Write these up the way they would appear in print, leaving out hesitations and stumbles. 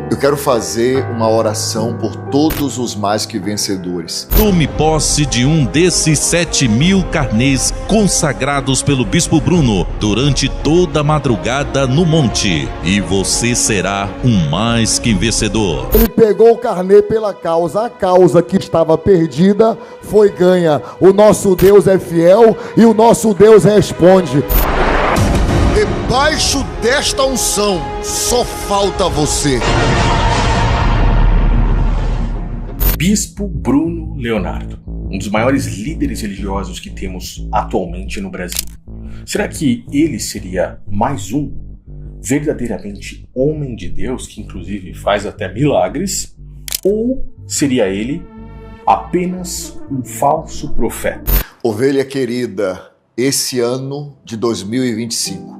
Eu quero fazer uma oração por todos os mais que vencedores. Tome posse de um desses 7.000 carnês consagrados pelo Bispo Bruno durante toda a madrugada no monte, e você será um mais que vencedor. Ele pegou o carnê pela causa, a causa que estava perdida foi ganha. O nosso Deus é fiel e o nosso Deus responde. Debaixo desta unção, só falta você. Bispo Bruno Leonardo, um dos maiores líderes religiosos que temos atualmente no Brasil. Será que ele seria mais um verdadeiramente homem de Deus, que inclusive faz até milagres? Ou seria ele apenas um falso profeta? Ovelha querida, esse ano de 2025,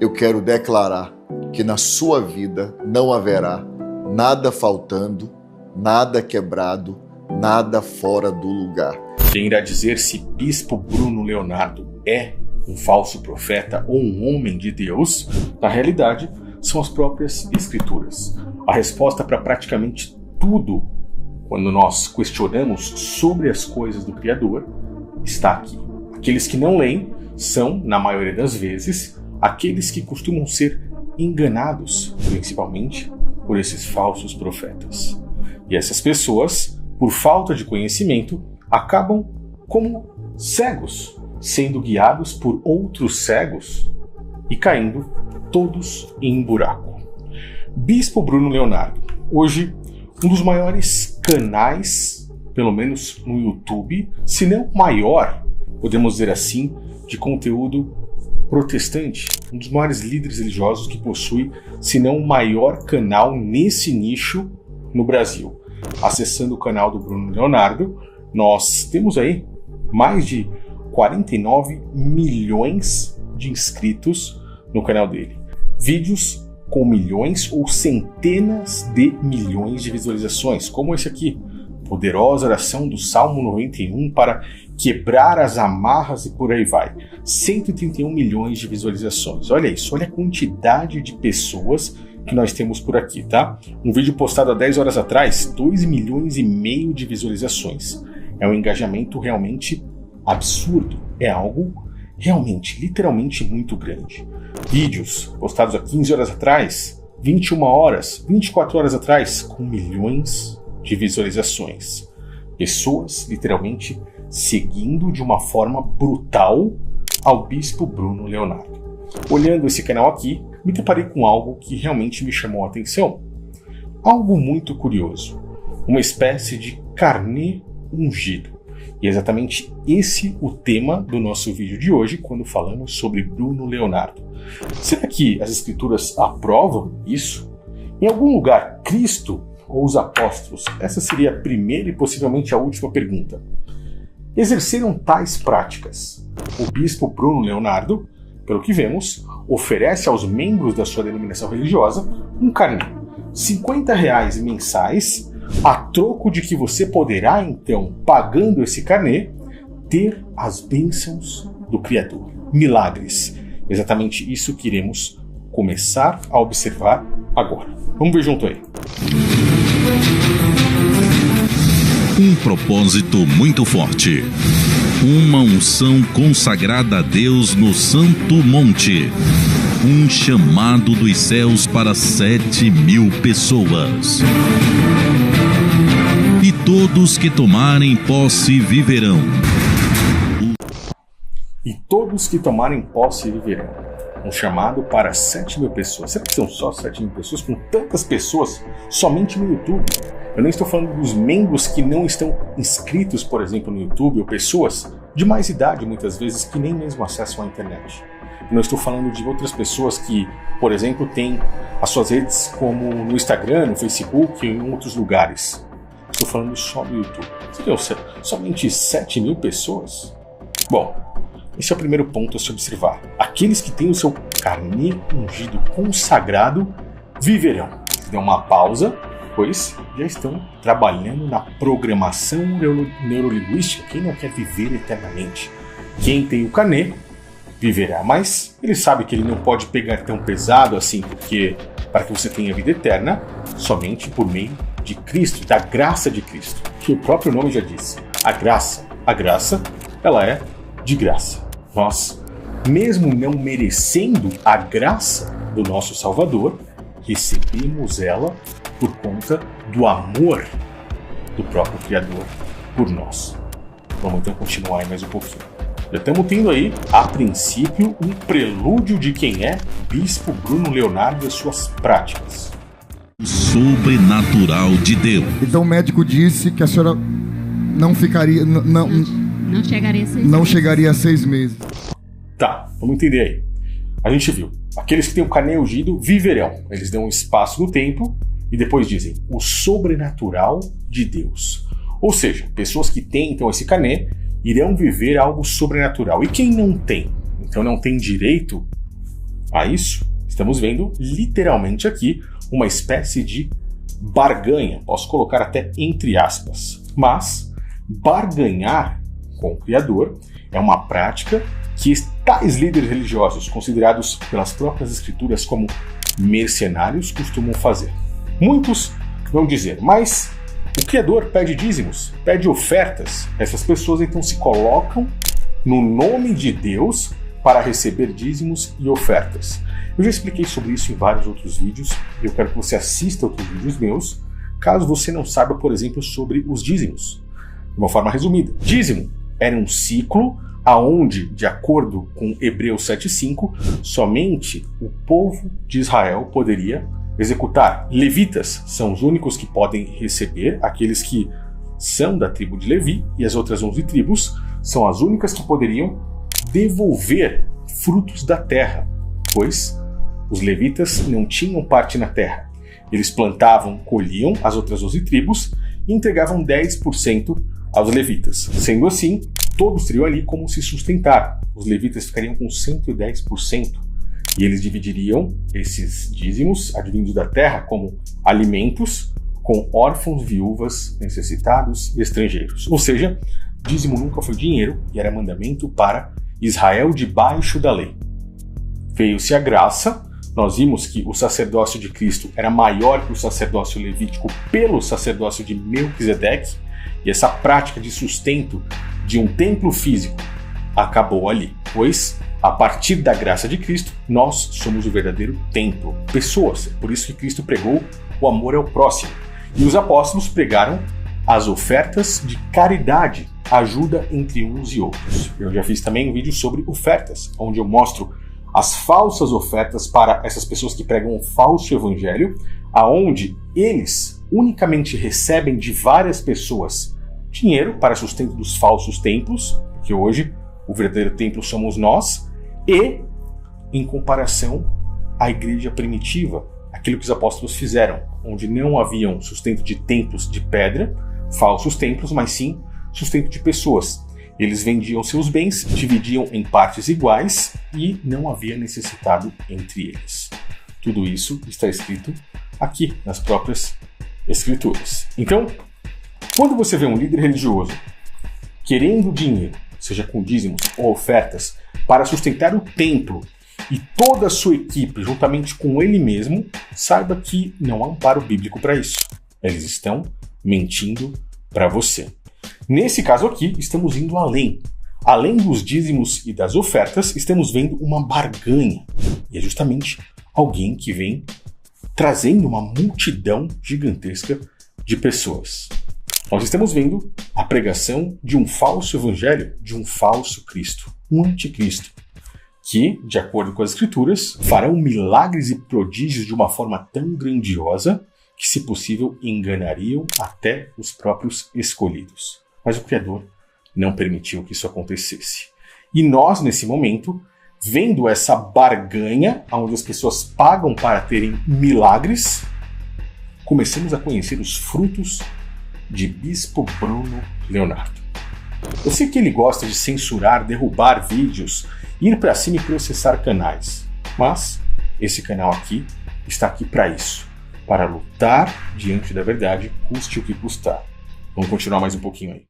eu quero declarar que na sua vida não haverá nada faltando, nada quebrado, nada fora do lugar. Quem irá dizer se Bispo Bruno Leonardo é um falso profeta ou um homem de Deus? Na realidade, são as próprias Escrituras. A resposta para praticamente tudo, quando nós questionamos sobre as coisas do Criador, está aqui. Aqueles que não leem são, na maioria das vezes, aqueles que costumam ser enganados, principalmente por esses falsos profetas. E essas pessoas, por falta de conhecimento, acabam como cegos, sendo guiados por outros cegos e caindo todos em um buraco. Bispo Bruno Leonardo, hoje um dos maiores canais, pelo menos no YouTube, se não maior, podemos dizer assim, de conteúdo protestante, um dos maiores líderes religiosos que possui, se não o maior canal nesse nicho no Brasil. Acessando o canal do Bruno Leonardo, nós temos aí mais de 49 milhões de inscritos no canal dele. Vídeos com milhões ou centenas de milhões de visualizações, como esse aqui, poderosa oração do Salmo 91 para quebrar as amarras e por aí vai. 131 milhões de visualizações. Olha isso, olha a quantidade de pessoas que nós temos por aqui, tá? Um vídeo postado há 10 horas atrás, 2,5 milhões de visualizações. É um engajamento realmente absurdo. É algo realmente, literalmente muito grande. Vídeos postados há 15 horas atrás, 21 horas, 24 horas atrás, com milhões de visualizações. Pessoas, literalmente, seguindo de uma forma brutal ao Bispo Bruno Leonardo. Olhando esse canal aqui, me deparei com algo que realmente me chamou a atenção. Algo muito curioso. Uma espécie de carnê ungido. E é exatamente esse o tema do nosso vídeo de hoje, quando falamos sobre Bruno Leonardo. Será que as Escrituras aprovam isso? Em algum lugar, Cristo ou os apóstolos? Essa seria a primeira e possivelmente a última pergunta. Exerceram tais práticas? O Bispo Bruno Leonardo, pelo que vemos, oferece aos membros da sua denominação religiosa um carnê, R$50 mensais, a troco de que você poderá, então, pagando esse carnê, ter as bênçãos do Criador. Milagres. Exatamente isso que iremos começar a observar agora. Vamos ver junto aí. Um propósito muito forte. Uma unção consagrada a Deus no Santo Monte. Um chamado dos céus para 7.000 pessoas. E todos que tomarem posse viverão. E todos que tomarem posse viverão. Um chamado para 7.000 pessoas. Será que são só 7.000 pessoas? Com tantas pessoas somente no YouTube? Eu nem estou falando dos membros que não estão inscritos, por exemplo, no YouTube, ou pessoas de mais idade, muitas vezes, que nem mesmo acessam a internet. Eu não estou falando de outras pessoas que, por exemplo, têm as suas redes como no Instagram, no Facebook e em outros lugares. Estou falando só no YouTube. Seriam somente 7.000 pessoas? Bom, esse é o primeiro ponto a se observar. Aqueles que têm o seu carnê ungido consagrado viverão. Dê uma pausa, pois já estão trabalhando na programação neurolinguística. Quem não quer viver eternamente? Quem tem o carnê viverá, mas ele sabe que ele não pode pegar tão pesado assim, porque para que você tenha vida eterna somente por meio de Cristo, da graça de Cristo, que o próprio nome já disse. A graça, ela é de graça. Nós, mesmo não merecendo a graça do nosso Salvador, recebemos ela por conta do amor do próprio Criador por nós. Vamos então continuar aí mais um pouquinho. Já estamos tendo aí, a princípio, um prelúdio de quem é Bispo Bruno Leonardo e as suas práticas. Sobrenatural de Deus. Então o médico disse que a senhora não ficaria, não chegaria a 6 meses. Tá, vamos entender aí. A gente viu, aqueles que têm o carnê ungido viverão. Eles dão um espaço no tempo e depois dizem o sobrenatural de Deus. Ou seja, pessoas que têm então esse carnê irão viver algo sobrenatural. E quem não tem? Então não tem direito a isso? Estamos vendo literalmente aqui uma espécie de barganha. Posso colocar até entre aspas. Mas barganhar com o Criador é uma prática que tais líderes religiosos, considerados pelas próprias escrituras como mercenários, costumam fazer. Muitos vão dizer, mas o Criador pede dízimos, pede ofertas. Essas pessoas então se colocam no nome de Deus para receber dízimos e ofertas. Eu já expliquei sobre isso em vários outros vídeos e eu quero que você assista outros vídeos meus, caso você não saiba, por exemplo, sobre os dízimos. De uma forma resumida, dízimo era um ciclo aonde, de acordo com Hebreus 7:5, somente o povo de Israel poderia executar. Levitas são os únicos que podem receber, aqueles que são da tribo de Levi, e as outras 11 tribos são as únicas que poderiam devolver frutos da terra, pois os levitas não tinham parte na terra. Eles plantavam, colhiam as outras 11 tribos e entregavam 10% aos levitas. Sendo assim, todos teriam ali como se sustentar. Os levitas ficariam com 110%. E eles dividiriam esses dízimos advindos da terra como alimentos com órfãos, viúvas, necessitados e estrangeiros. Ou seja, dízimo nunca foi dinheiro e era mandamento para Israel debaixo da lei. Veio-se a graça, nós vimos que o sacerdócio de Cristo era maior que o sacerdócio levítico pelo sacerdócio de Melquisedeque, e essa prática de sustento de um templo físico acabou ali, pois a partir da graça de Cristo, nós somos o verdadeiro templo, pessoas. Por isso que Cristo pregou o amor ao próximo. E os apóstolos pregaram as ofertas de caridade, ajuda entre uns e outros. Eu já fiz também um vídeo sobre ofertas, onde eu mostro as falsas ofertas para essas pessoas que pregam um falso evangelho, aonde eles unicamente recebem de várias pessoas dinheiro para sustento dos falsos templos, porque hoje o verdadeiro templo somos nós, e, em comparação à igreja primitiva, aquilo que os apóstolos fizeram, onde não haviam sustento de templos de pedra, falsos templos, mas sim sustento de pessoas. Eles vendiam seus bens, dividiam em partes iguais e não havia necessitado entre eles. Tudo isso está escrito aqui nas próprias escrituras. Então, quando você vê um líder religioso querendo dinheiro, seja com dízimos ou ofertas, para sustentar o templo e toda a sua equipe, juntamente com ele mesmo, saiba que não há amparo bíblico para isso. Eles estão mentindo para você. Nesse caso aqui, estamos indo além. Além dos dízimos e das ofertas, estamos vendo uma barganha. E é justamente alguém que vem trazendo uma multidão gigantesca de pessoas. Nós estamos vendo a pregação de um falso evangelho, de um falso Cristo, um anticristo, que, de acordo com as escrituras, farão milagres e prodígios de uma forma tão grandiosa que, se possível, enganariam até os próprios escolhidos. Mas o Criador não permitiu que isso acontecesse. E nós, nesse momento, vendo essa barganha, onde as pessoas pagam para terem milagres, começamos a conhecer os frutos de Bispo Bruno Leonardo. Eu sei que ele gosta de censurar, derrubar vídeos, ir para cima e processar canais, mas esse canal aqui está aqui para isso, para lutar diante da verdade, custe o que custar. Vamos continuar mais um pouquinho aí.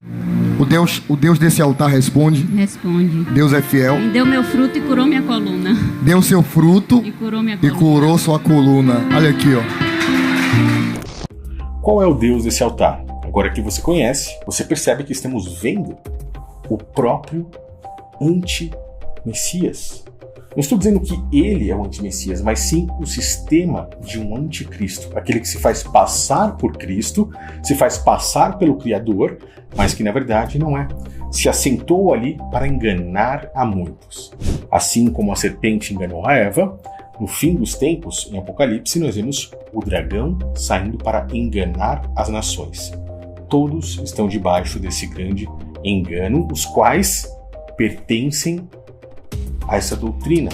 O Deus desse altar responde. Responde. Deus é fiel. Me deu meu fruto e curou minha coluna. Deu seu fruto E curou minha e coluna. curou sua coluna. Olha aqui, ó. Qual é o Deus desse altar? Agora que você conhece, você percebe que estamos vendo o próprio anti-Messias. Não estou dizendo que ele é o anti-Messias, mas sim o sistema de um anticristo. Aquele que se faz passar por Cristo, se faz passar pelo Criador, mas que na verdade não é. Se assentou ali para enganar a muitos. Assim como a serpente enganou a Eva, no fim dos tempos, em Apocalipse, nós vemos o dragão saindo para enganar as nações. Todos estão debaixo desse grande engano, os quais pertencem a essa doutrina,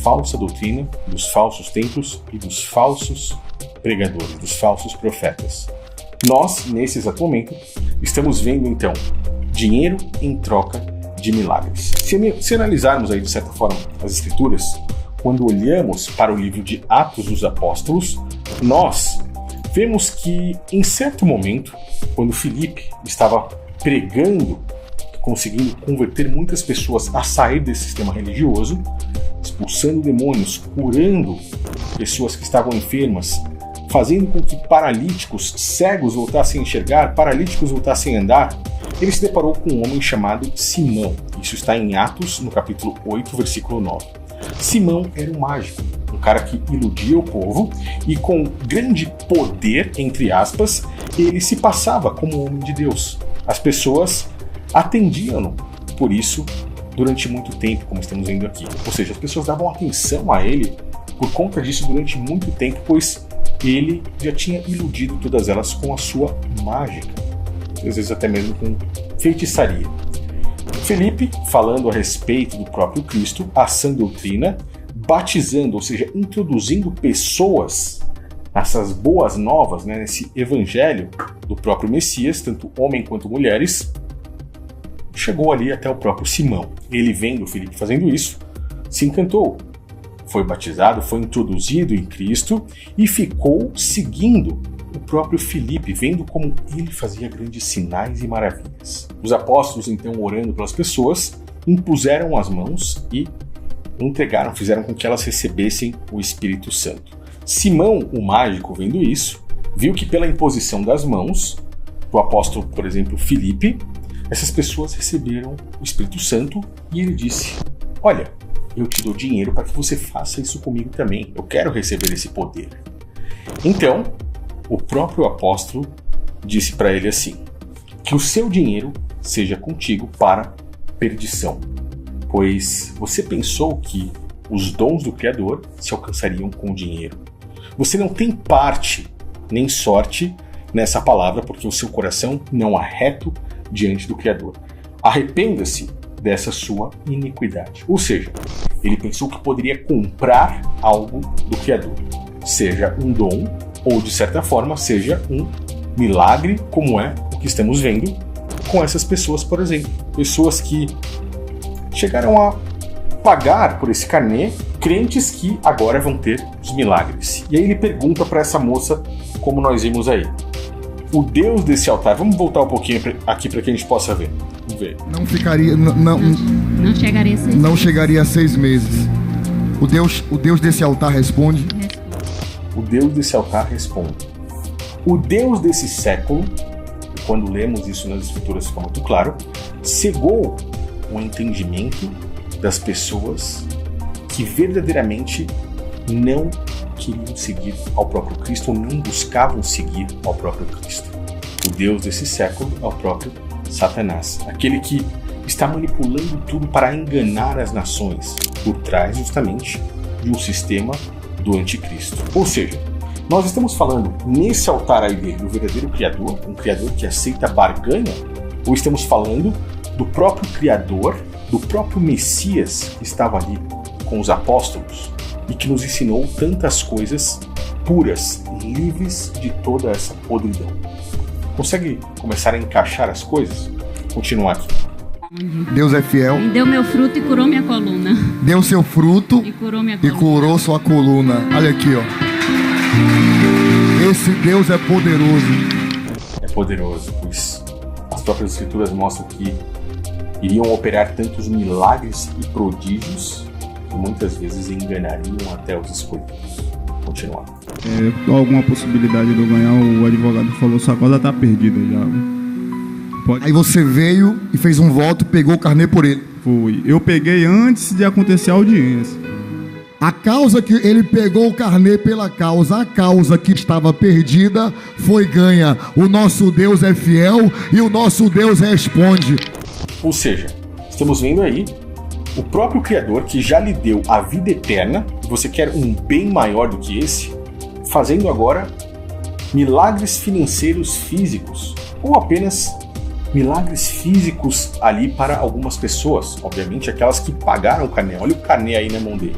falsa doutrina dos falsos templos e dos falsos pregadores, dos falsos profetas. Nós, nesse exato momento, estamos vendo então dinheiro em troca de milagres. Se analisarmos aí de certa forma as escrituras, quando olhamos para o livro de Atos dos Apóstolos, nós vemos que em certo momento, quando Filipe estava pregando, conseguindo converter muitas pessoas a sair desse sistema religioso, expulsando demônios, curando pessoas que estavam enfermas, fazendo com que paralíticos, cegos voltassem a enxergar, paralíticos voltassem a andar, ele se deparou com um homem chamado Simão. Isso está em Atos, no capítulo 8, versículo 9. Simão era um mágico, um cara que iludia o povo e com grande poder, entre aspas, ele se passava como um homem de Deus. As pessoas atendiam-no por isso durante muito tempo, como estamos vendo aqui. Ou seja, as pessoas davam atenção a ele por conta disso durante muito tempo, pois ele já tinha iludido todas elas com a sua mágica, às vezes até mesmo com feitiçaria. Filipe, falando a respeito do próprio Cristo, a sã doutrina, batizando, ou seja, introduzindo pessoas nessas boas novas, nesse evangelho do próprio Messias, tanto homem quanto mulheres, chegou ali até o próprio Simão. Ele, vendo Filipe fazendo isso, se encantou. Foi batizado, foi introduzido em Cristo e ficou seguindo o próprio Filipe, vendo como ele fazia grandes sinais e maravilhas. Os apóstolos, então, orando pelas pessoas, impuseram as mãos e entregaram, fizeram com que elas recebessem o Espírito Santo. Simão, o mágico, vendo isso, viu que pela imposição das mãos, do apóstolo, por exemplo, Filipe, essas pessoas receberam o Espírito Santo e ele disse: olha, eu te dou dinheiro para que você faça isso comigo também. Eu quero receber esse poder. Então, o próprio apóstolo disse para ele assim: que o seu dinheiro seja contigo para perdição, pois você pensou que os dons do Criador se alcançariam com o dinheiro. Você não tem parte nem sorte nessa palavra, porque o seu coração não é reto diante do Criador. Arrependa-se dessa sua iniquidade. Ou seja, ele pensou que poderia comprar algo do Criador, seja um dom ou, de certa forma, seja um milagre, como é o que estamos vendo com essas pessoas, por exemplo. Pessoas que chegaram a pagar por esse carnê, crentes que agora vão ter os milagres. E aí ele pergunta para essa moça, como nós vimos aí: o Deus desse altar, vamos voltar um pouquinho aqui para que a gente possa ver. Vamos ver. Não ficaria, Não chegaria a 6 meses. O Deus desse altar responde. O Deus desse altar responde. O Deus desse século, e quando lemos isso nas escrituras fica muito claro, cegou o entendimento das pessoas que verdadeiramente não queriam seguir ao próprio Cristo ou não buscavam seguir ao próprio Cristo. O Deus desse século é o próprio Satanás, aquele que está manipulando tudo para enganar as nações, por trás justamente de um sistema do anticristo. Ou seja, nós estamos falando nesse altar aí dele do verdadeiro Criador, um Criador que aceita barganha, ou estamos falando do próprio Criador, do próprio Messias que estava ali com os apóstolos e que nos ensinou tantas coisas puras, livres de toda essa podridão? Consegue começar a encaixar as coisas? Continuar aqui. Deus é fiel. Me deu meu fruto e curou minha coluna. Deu seu fruto E curou minha e coluna. curou sua coluna. Olha aqui, ó. Esse Deus é poderoso. É poderoso, pois próprias escrituras mostram que iriam operar tantos milagres e prodígios que muitas vezes enganariam até os escolhidos. Continuar. Alguma possibilidade de eu ganhar? O advogado falou, sua causa tá perdida já. Pode... Aí você veio e fez um voto e pegou o carnê por ele. Foi. Eu peguei antes de acontecer a audiência. A causa que ele pegou o carnê pela causa, a causa que estava perdida foi ganha. O nosso Deus é fiel e o nosso Deus responde. Ou seja, estamos vendo aí o próprio Criador que já lhe deu a vida eterna, e você quer um bem maior do que esse, fazendo agora milagres financeiros físicos, ou apenas milagres físicos ali para algumas pessoas, obviamente aquelas que pagaram o carnê. Olha o carnê aí na mão dele.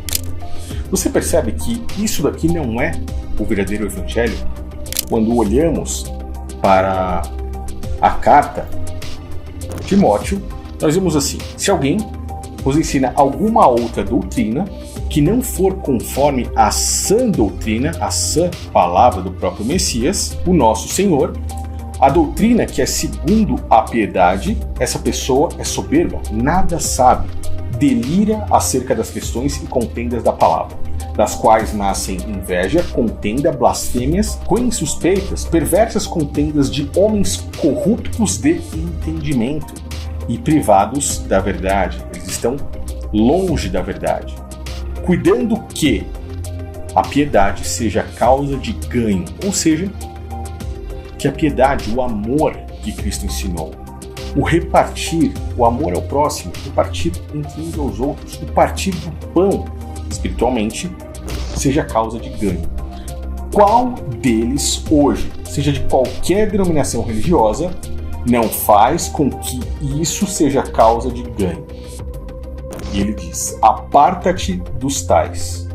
Você percebe que isso daqui não é o verdadeiro evangelho? Quando olhamos para a carta de Timóteo, nós vemos assim: se alguém vos ensina alguma outra doutrina que não for conforme a sã doutrina, a sã palavra do próprio Messias, o nosso Senhor, a doutrina que é segundo a piedade, essa pessoa é soberba, nada sabe, delira acerca das questões e contendas da palavra, das quais nascem inveja, contenda, blasfêmias, coisas suspeitas, perversas contendas de homens corruptos de entendimento e privados da verdade. Eles estão longe da verdade, cuidando que a piedade seja causa de ganho, ou seja, que a piedade, o amor que Cristo ensinou, o repartir, o amor ao próximo, o partir entre uns aos outros, o partir do pão espiritualmente, seja causa de ganho. Qual deles hoje, seja de qualquer denominação religiosa, não faz com que isso seja causa de ganho? E ele diz: aparta-te dos tais.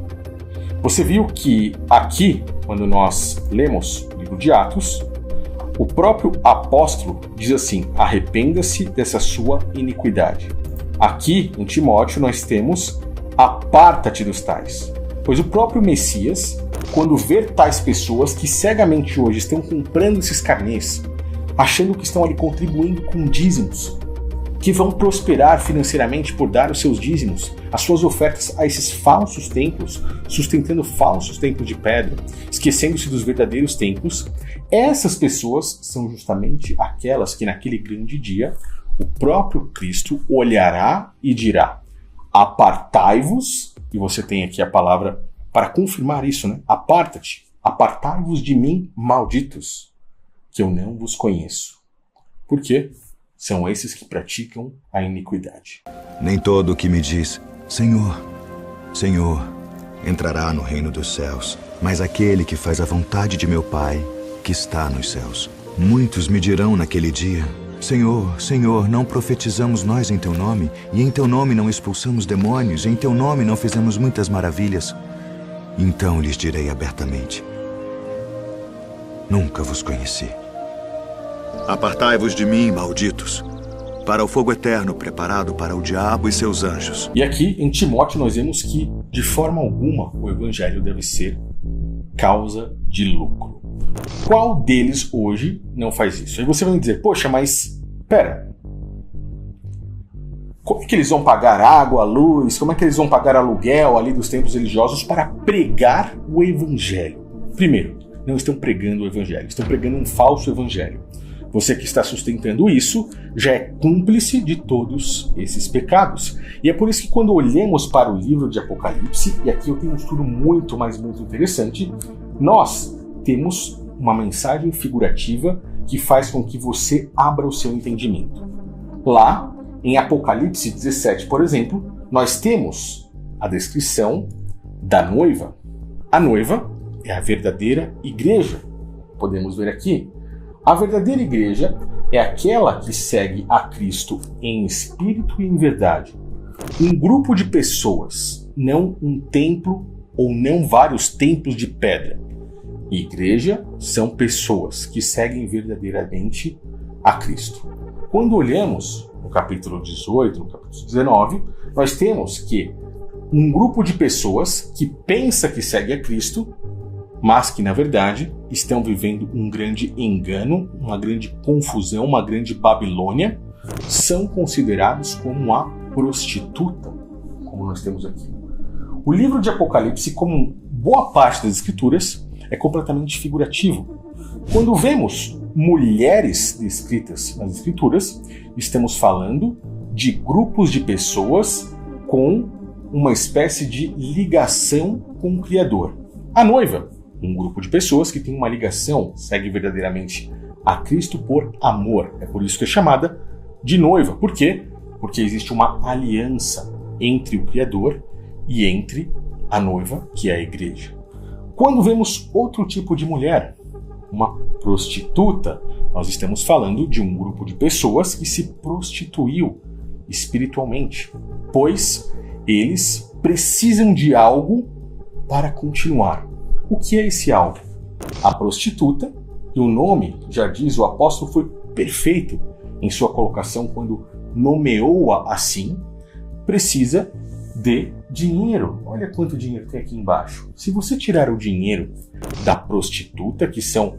Você viu que aqui, quando nós lemos o livro de Atos, o próprio apóstolo diz assim: arrependa-se dessa sua iniquidade. Aqui, em Timóteo, nós temos: aparta-te dos tais. Pois o próprio Messias, quando vê tais pessoas que cegamente hoje estão comprando esses carnês, achando que estão ali contribuindo com dízimos, que vão prosperar financeiramente por dar os seus dízimos, as suas ofertas a esses falsos templos, sustentando falsos templos de pedra, esquecendo-se dos verdadeiros templos, essas pessoas são justamente aquelas que naquele grande dia o próprio Cristo olhará e dirá: apartai-vos, e você tem aqui a palavra para confirmar isso, né? Aparta-te, apartai-vos de mim, malditos, que eu não vos conheço. Por quê? São esses que praticam a iniquidade. Nem todo o que me diz, Senhor, Senhor, entrará no reino dos céus, mas aquele que faz a vontade de meu Pai, que está nos céus. Muitos me dirão naquele dia: Senhor, Senhor, não profetizamos nós em Teu nome, e em Teu nome não expulsamos demônios, em Teu nome não fizemos muitas maravilhas? Então lhes direi abertamente: nunca vos conheci. Apartai-vos de mim, malditos, para o fogo eterno preparado para o diabo e seus anjos. E aqui em Timóteo nós vemos que, de forma alguma, o evangelho deve ser causa de lucro. Qual deles hoje não faz isso? Aí você vai me dizer: poxa, mas pera, como é que eles vão pagar água, luz, como é que eles vão pagar aluguel ali dos templos religiosos para pregar o evangelho? Primeiro, não estão pregando o evangelho, estão pregando um falso evangelho. Você que está sustentando isso já é cúmplice de todos esses pecados. E é por isso que quando olhamos para o livro de Apocalipse, e aqui eu tenho um estudo muito interessante, nós temos uma mensagem figurativa que faz com que você abra o seu entendimento. Lá, em Apocalipse 17, por exemplo, nós temos a descrição da noiva. A noiva é a verdadeira igreja. Podemos ver aqui. A verdadeira igreja é aquela que segue a Cristo em espírito e em verdade. Um grupo de pessoas, não um templo ou não vários templos de pedra. Igreja são pessoas que seguem verdadeiramente a Cristo. Quando olhamos no capítulo 18, no capítulo 19, nós temos que um grupo de pessoas que pensa que segue a Cristo mas que, na verdade, estão vivendo um grande engano, uma grande confusão, uma grande Babilônia, são considerados como a prostituta, como nós temos aqui. O livro de Apocalipse, como boa parte das escrituras, é completamente figurativo. Quando vemos mulheres descritas nas escrituras, estamos falando de grupos de pessoas com uma espécie de ligação com o Criador. A noiva, um grupo de pessoas que tem uma ligação, segue verdadeiramente a Cristo por amor. É por isso que é chamada de noiva. Por quê? Porque existe uma aliança entre o Criador e entre a noiva, que é a igreja. Quando vemos outro tipo de mulher, uma prostituta, nós estamos falando de um grupo de pessoas que se prostituiu espiritualmente, pois eles precisam de algo para continuar. O que é esse algo? A prostituta, e o nome, já diz, o apóstolo foi perfeito em sua colocação quando nomeou-a assim, precisa de dinheiro. Olha quanto dinheiro tem aqui embaixo. Se você tirar o dinheiro da prostituta, que são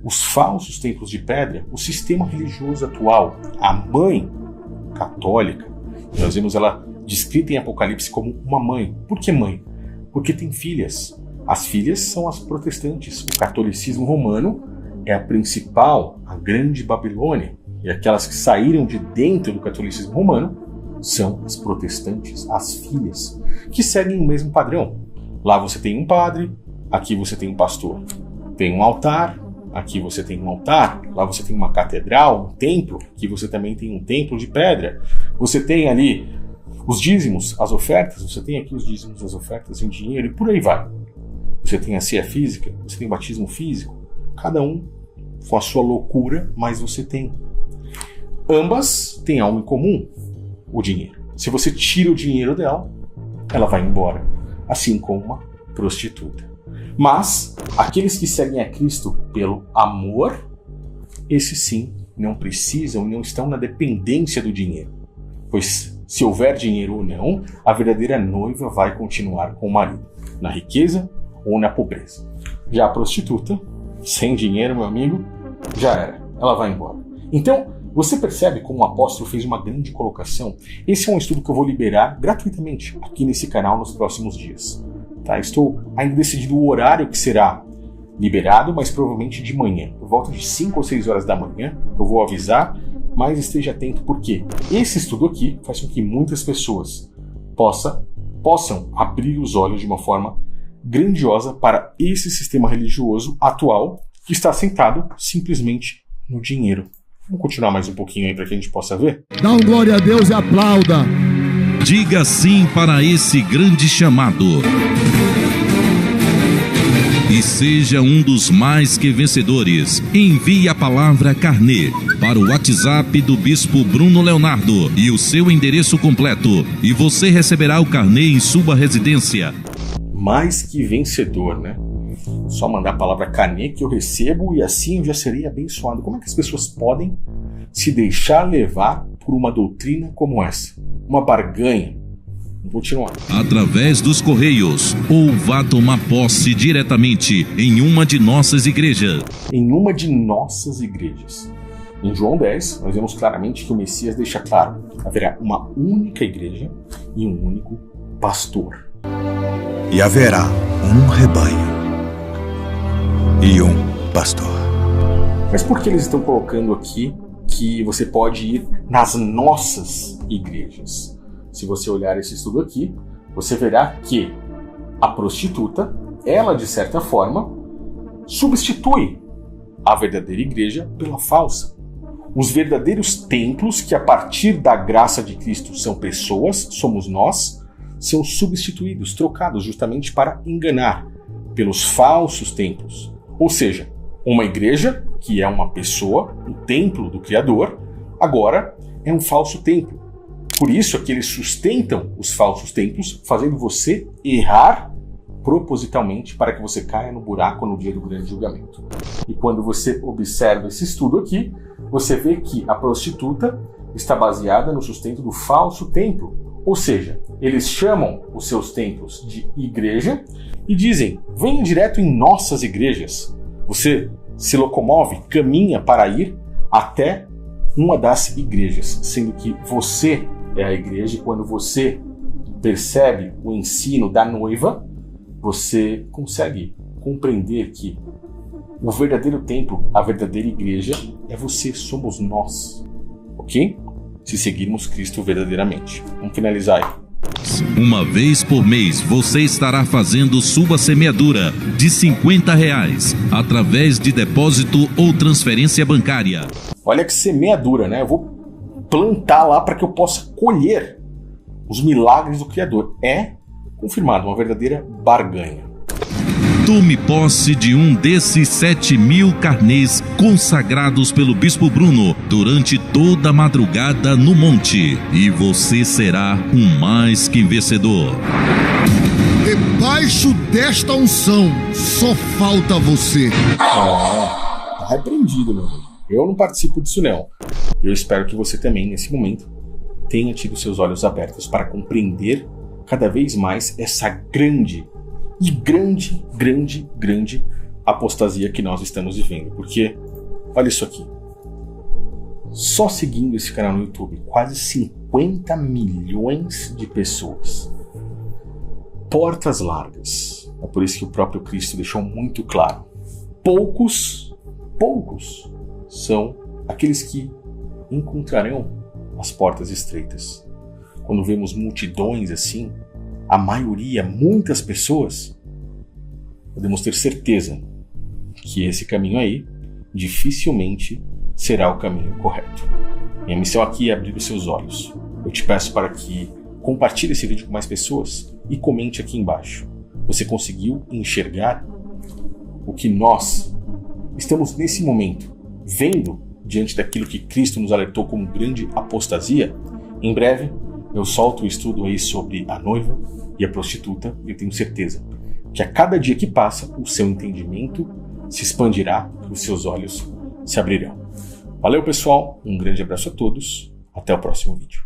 os falsos templos de pedra, o sistema religioso atual, a mãe católica, nós vemos ela descrita em Apocalipse como uma mãe. Por que mãe? Porque tem filhas. As filhas são as protestantes. O catolicismo romano é a principal, a grande Babilônia. E aquelas que saíram de dentro do catolicismo romano são as protestantes, as filhas, que seguem o mesmo padrão. Lá você tem um padre, aqui você tem um pastor. Tem um altar, aqui você tem um altar. Lá você tem uma catedral, um templo. Aqui você também tem um templo de pedra. Você tem ali os dízimos, as ofertas. Você tem aqui os dízimos, as ofertas em dinheiro e por aí vai. Você tem a ceia física, você tem o batismo físico. Cada um com a sua loucura, mas você tem. Ambas têm algo em comum, o dinheiro. Se você tira o dinheiro dela, ela vai embora, assim como uma prostituta. Mas aqueles que seguem a Cristo pelo amor, esses sim não precisam e não estão na dependência do dinheiro. Pois se houver dinheiro ou não, a verdadeira noiva vai continuar com o marido, na riqueza ou na pobreza. Já a prostituta, sem dinheiro, meu amigo, já era, ela vai embora. Então, você percebe como o apóstolo fez uma grande colocação? Esse é um estudo que eu vou liberar gratuitamente aqui nesse canal nos próximos dias. Tá? Estou ainda decidindo o horário que será liberado, mas provavelmente de manhã. Por volta de 5 ou 6 horas da manhã, eu vou avisar, mas esteja atento porque esse estudo aqui faz com que muitas pessoas possam abrir os olhos de uma forma grandiosa para esse sistema religioso atual que está assentado simplesmente no dinheiro. Vamos continuar mais um pouquinho aí para que a gente possa ver? Dá um glória a Deus e aplauda. Diga sim para esse grande chamado. E seja um dos mais que vencedores. Envie a palavra carnê para o WhatsApp do Bispo Bruno Leonardo e o seu endereço completo. E você receberá o carnê em sua residência. Mais que vencedor, né? Só mandar a palavra carnê que eu recebo e assim eu já serei abençoado. Como é que as pessoas podem se deixar levar por uma doutrina como essa? Uma barganha. Vamos continuar. Através dos correios, ou vá tomar posse diretamente em uma de nossas igrejas. Em uma de nossas igrejas. Em João 10, nós vemos claramente que o Messias deixa claro: haverá uma única igreja e um único pastor. E haverá um rebanho e um pastor. Mas por que eles estão colocando aqui que você pode ir nas nossas igrejas? Se você olhar esse estudo aqui, você verá que a prostituta, ela de certa forma, substitui a verdadeira igreja pela falsa. Os verdadeiros templos, que a partir da graça de Cristo são pessoas, somos nós, são substituídos, trocados justamente para enganar pelos falsos templos. Ou seja, uma igreja, que é uma pessoa, um templo do Criador, agora é um falso templo. Por isso é que eles sustentam os falsos templos, fazendo você errar propositalmente para que você caia no buraco no dia do grande julgamento. E quando você observa esse estudo aqui, você vê que a prostituta está baseada no sustento do falso templo, Ou seja, eles chamam os seus templos de igreja e dizem: venha direto em nossas igrejas. Você se locomove, caminha para ir até uma das igrejas, sendo que você é a igreja, e quando você percebe o ensino da noiva, você consegue compreender que o verdadeiro templo, a verdadeira igreja, é você, somos nós, ok? Se seguirmos Cristo verdadeiramente. Vamos finalizar aí. Uma vez por mês você estará fazendo sua semeadura de R$50 através de depósito ou transferência bancária. Olha que semeadura, né? Eu vou plantar lá para que eu possa colher os milagres do Criador. É confirmado, uma verdadeira barganha. Tome posse de um desses 7.000 carnês consagrados pelo Bispo Bruno durante toda a madrugada no monte, e você será um mais que vencedor. Debaixo desta unção, só falta você. Tá repreendido, meu amigo. Eu não participo disso, não. Eu espero que você também, nesse momento, tenha tido seus olhos abertos para compreender cada vez mais essa grande apostasia que nós estamos vivendo. Porque, olha isso aqui. Só seguindo esse canal no YouTube, quase 50 milhões de pessoas. Portas largas. É por isso que o próprio Cristo deixou muito claro. Poucos são aqueles que encontrarão as portas estreitas. Quando vemos multidões assim, a maioria, muitas pessoas, podemos ter certeza que esse caminho aí dificilmente será o caminho correto. Minha missão aqui é abrir os seus olhos. Eu te peço para que compartilhe esse vídeo com mais pessoas e comente aqui embaixo. Você conseguiu enxergar o que nós estamos nesse momento vendo diante daquilo que Cristo nos alertou como grande apostasia? Em breve eu solto o estudo aí sobre a noiva e a prostituta, e eu tenho certeza que a cada dia que passa, o seu entendimento se expandirá e os seus olhos se abrirão. Valeu, pessoal, um grande abraço a todos, até o próximo vídeo.